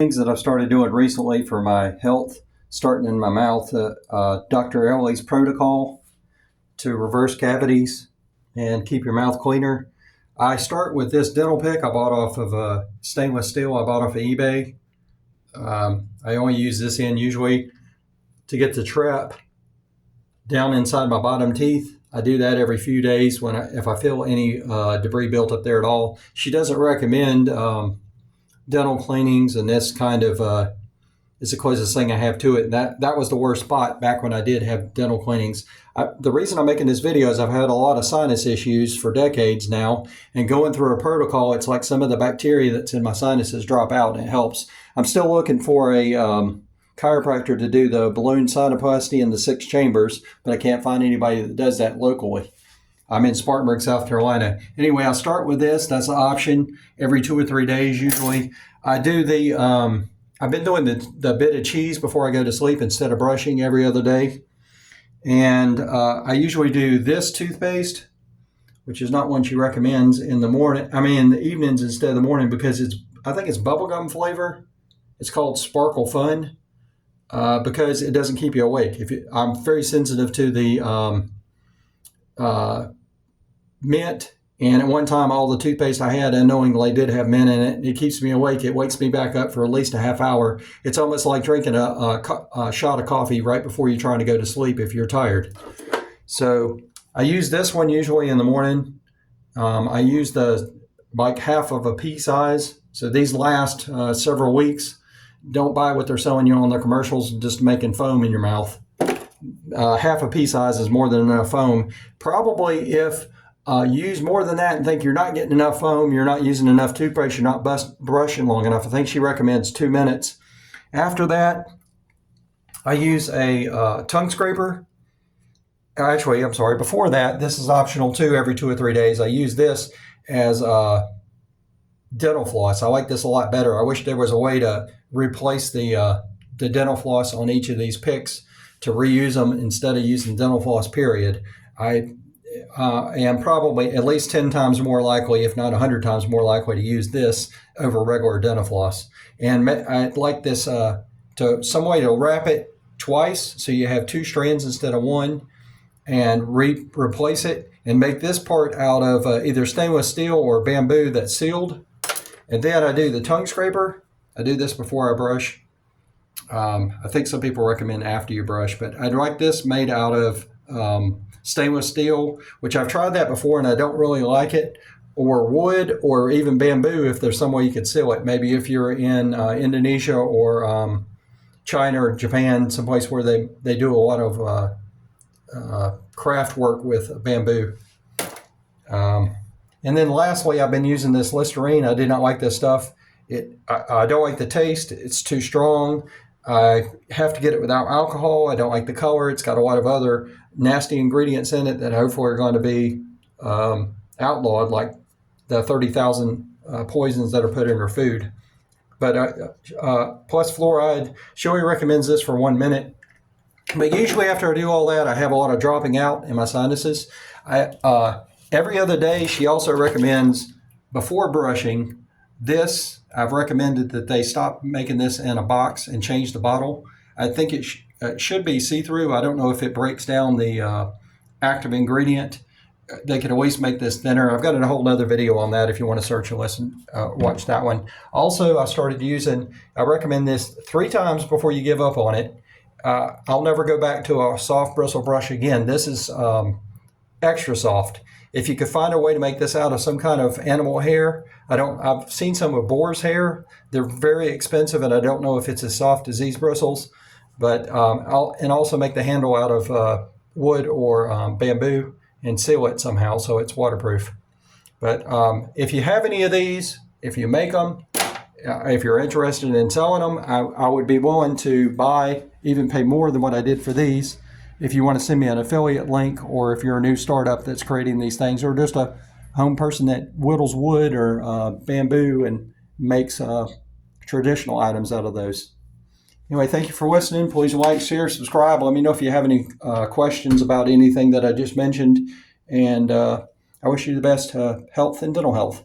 Things that I've started doing recently for my health, starting in my mouth, Dr. Ellie's protocol to reverse cavities and keep your mouth cleaner. I start with this dental pick I bought off of stainless steel. I bought off of eBay. I only use this end usually to get the trap down inside my bottom teeth. I do that every few days if I feel any debris built up there at all. She doesn't recommend dental cleanings, and this kind of is the closest thing I have to it. That was the worst spot back when I did have dental cleanings. The reason I'm making this video is I've had a lot of sinus issues for decades now, and going through a protocol, it's like some of the bacteria that's in my sinuses drop out, and it helps. I'm still looking for a chiropractor to do the balloon sinuplasty in the 6 chambers, but I can't find anybody that does that locally. I'm in Spartanburg, South Carolina. Anyway, I'll start with this. That's an option every 2 or 3 days usually. I do I've been doing the bit of cheese before I go to sleep instead of brushing every other day. And I usually do this toothpaste, which is not one she recommends in the morning. In the evenings instead of the morning, because I think it's bubblegum flavor. It's called Sparkle Fun because it doesn't keep you awake. I'm very sensitive to the mint, and at one time all the toothpaste I had unknowingly did have mint in it. It keeps me awake. It wakes me back up for at least a half hour. It's almost like drinking a shot of coffee right before you're trying to go to sleep if you're tired. So I use this one usually in the morning. I use like half of a pea size. So these last several weeks. Don't buy what they're selling you on their commercials, just making foam in your mouth. Half a pea size is more than enough foam. Probably if use more than that and think you're not getting enough foam, you're not using enough toothpaste, you're not brushing long enough. I think she recommends 2 minutes. After that, I use a tongue scraper. Actually, I'm sorry, before that, this is optional too, every 2 or 3 days. I use this as dental floss. I like this a lot better. I wish there was a way to replace the dental floss on each of these picks to reuse them instead of using dental floss, period. I am probably at least 10 times more likely, if not 100 times more likely, to use this over regular dental floss. And I'd like this some way to wrap it twice so you have 2 strands instead of 1, and replace it and make this part out of either stainless steel or bamboo that's sealed. And then I do the tongue scraper. I do this before I brush. I think some people recommend after you brush, but I'd like this made out of stainless steel, which I've tried that before and I don't really like it, or wood, or even bamboo if there's some way you could seal it. Maybe if you're in Indonesia or China or Japan, someplace where they do a lot of craft work with bamboo. And then lastly, I've been using this Listerine. I did not like this stuff. I don't like the taste. It's too strong. I have to get it without alcohol. I don't like the color. It's got a lot of other nasty ingredients in it that hopefully are going to be outlawed, like the 30,000 poisons that are put in her food. But plus fluoride, she only recommends this for 1 minute. But usually after I do all that, I have a lot of dropping out in my sinuses. Every other day, she also recommends, before brushing, this. I've recommended that they stop making this in a box and change the bottle. I think it should be see-through. I don't know if it breaks down the active ingredient. They could at least make this thinner. I've got a whole other video on that if you want to search and listen, watch that one. Also, I recommend this 3 times before you give up on it. I'll never go back to a soft bristle brush again. This is extra soft. If you could find a way to make this out of some kind of animal hair, I've seen some of boar's hair. They're very expensive, and I don't know if it's as soft as these bristles. But and also make the handle out of wood or bamboo and seal it somehow so it's waterproof. But if you have any of these, if you make them, if you're interested in selling them, I would be willing to buy, even pay more than what I did for these. If you want to send me an affiliate link, or if you're a new startup that's creating these things, or just a home person that whittles wood or bamboo and makes traditional items out of those. Anyway, thank you for listening. Please like, share, subscribe. Let me know if you have any questions about anything that I just mentioned. And I wish you the best health and dental health.